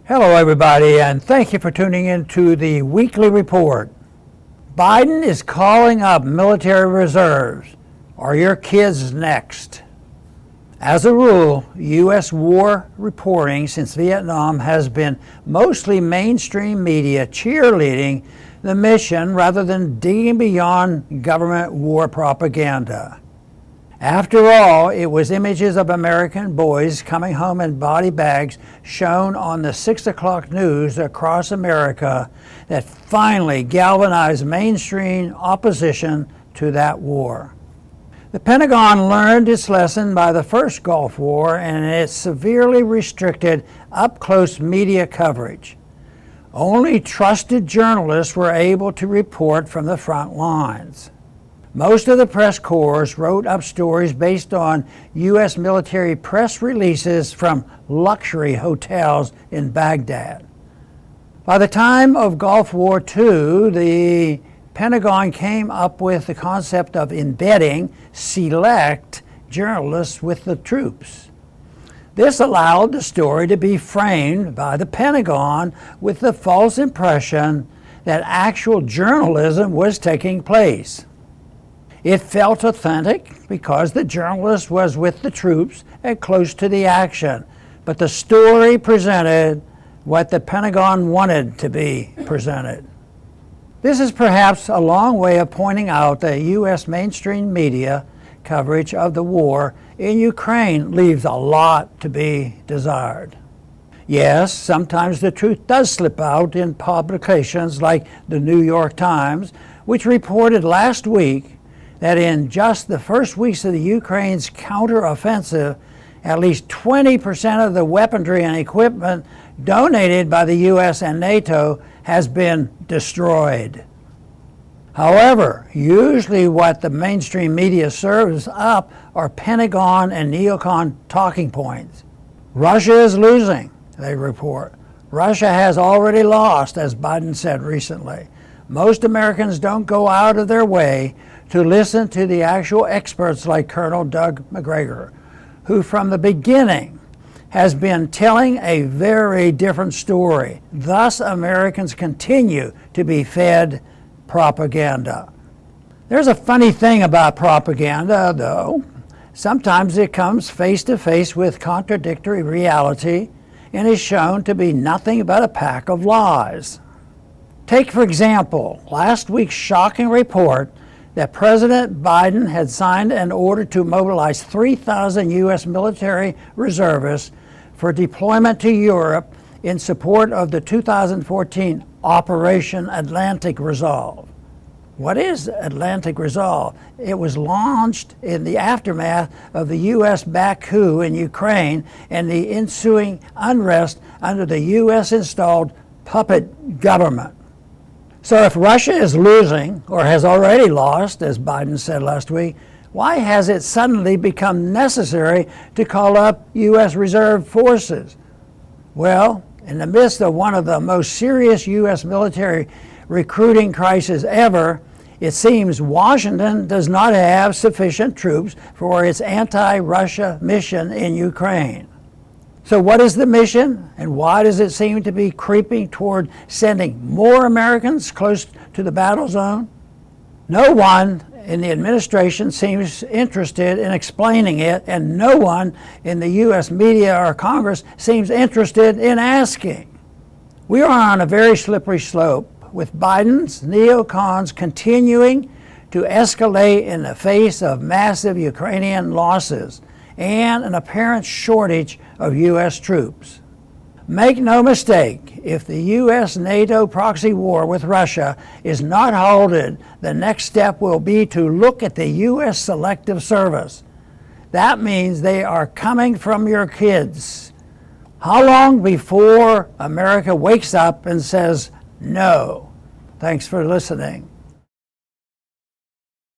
Hello, everybody, and thank you for tuning in to the weekly report. Biden is calling up military reserves. Are your kids next? As a rule, U.S. war reporting since Vietnam has been mostly mainstream media cheerleading the mission rather than digging beyond government war propaganda. After all, it was images of American boys coming home in body bags shown on the 6 o'clock news across America that finally galvanized mainstream opposition to that war. The Pentagon learned its lesson by the first Gulf War and its severely restricted up-close media coverage. Only trusted journalists were able to report from the front lines. Most of the press corps wrote up stories based on U.S. military press releases from luxury hotels in Baghdad. By the time of Gulf War II, the Pentagon came up with the concept of embedding select journalists with the troops. This allowed the story to be framed by the Pentagon with the false impression that actual journalism was taking place. It felt authentic because the journalist was with the troops and close to the action, but the story presented what the Pentagon wanted to be presented. This is perhaps a long way of pointing out that U.S. mainstream media coverage of the war in Ukraine leaves a lot to be desired. Yes, sometimes the truth does slip out in publications like the New York Times, which reported last week that in just the first weeks of the Ukraine's counteroffensive, at least 20% of the weaponry and equipment donated by the U.S. and NATO has been destroyed. However, usually what the mainstream media serves up are Pentagon and neocon talking points. Russia is losing, they report. Russia has already lost, as Biden said recently. Most Americans don't go out of their way to listen to the actual experts like Colonel Doug Macgregor, who from the beginning has been telling a very different story. Thus, Americans continue to be fed propaganda. There's a funny thing about propaganda, though. Sometimes it comes face to face with contradictory reality and is shown to be nothing but a pack of lies. Take, for example, last week's shocking report that President Biden had signed an order to mobilize 3,000 U.S. military reservists for deployment to Europe in support of the 2014 Operation Atlantic Resolve. What is Atlantic Resolve? It was launched in the aftermath of the U.S.-backed coup in Ukraine and the ensuing unrest under the U.S.-installed puppet government. So if Russia is losing, or has already lost, as Biden said last week, why has it suddenly become necessary to call up U.S. reserve forces? Well, in the midst of one of the most serious U.S. military recruiting crises ever, it seems Washington does not have sufficient troops for its anti-Russia mission in Ukraine. So what is the mission, and why does it seem to be creeping toward sending more Americans close to the battle zone? No one in the administration seems interested in explaining it, and no one in the U.S. media or Congress seems interested in asking. We are on a very slippery slope, with Biden's neocons continuing to escalate in the face of massive Ukrainian losses and an apparent shortage of U.S. troops. Make no mistake, if the U.S.-NATO proxy war with Russia is not halted, the next step will be to look at the U.S. Selective Service. That means they are coming from your kids. How long before America wakes up and says no? Thanks for listening.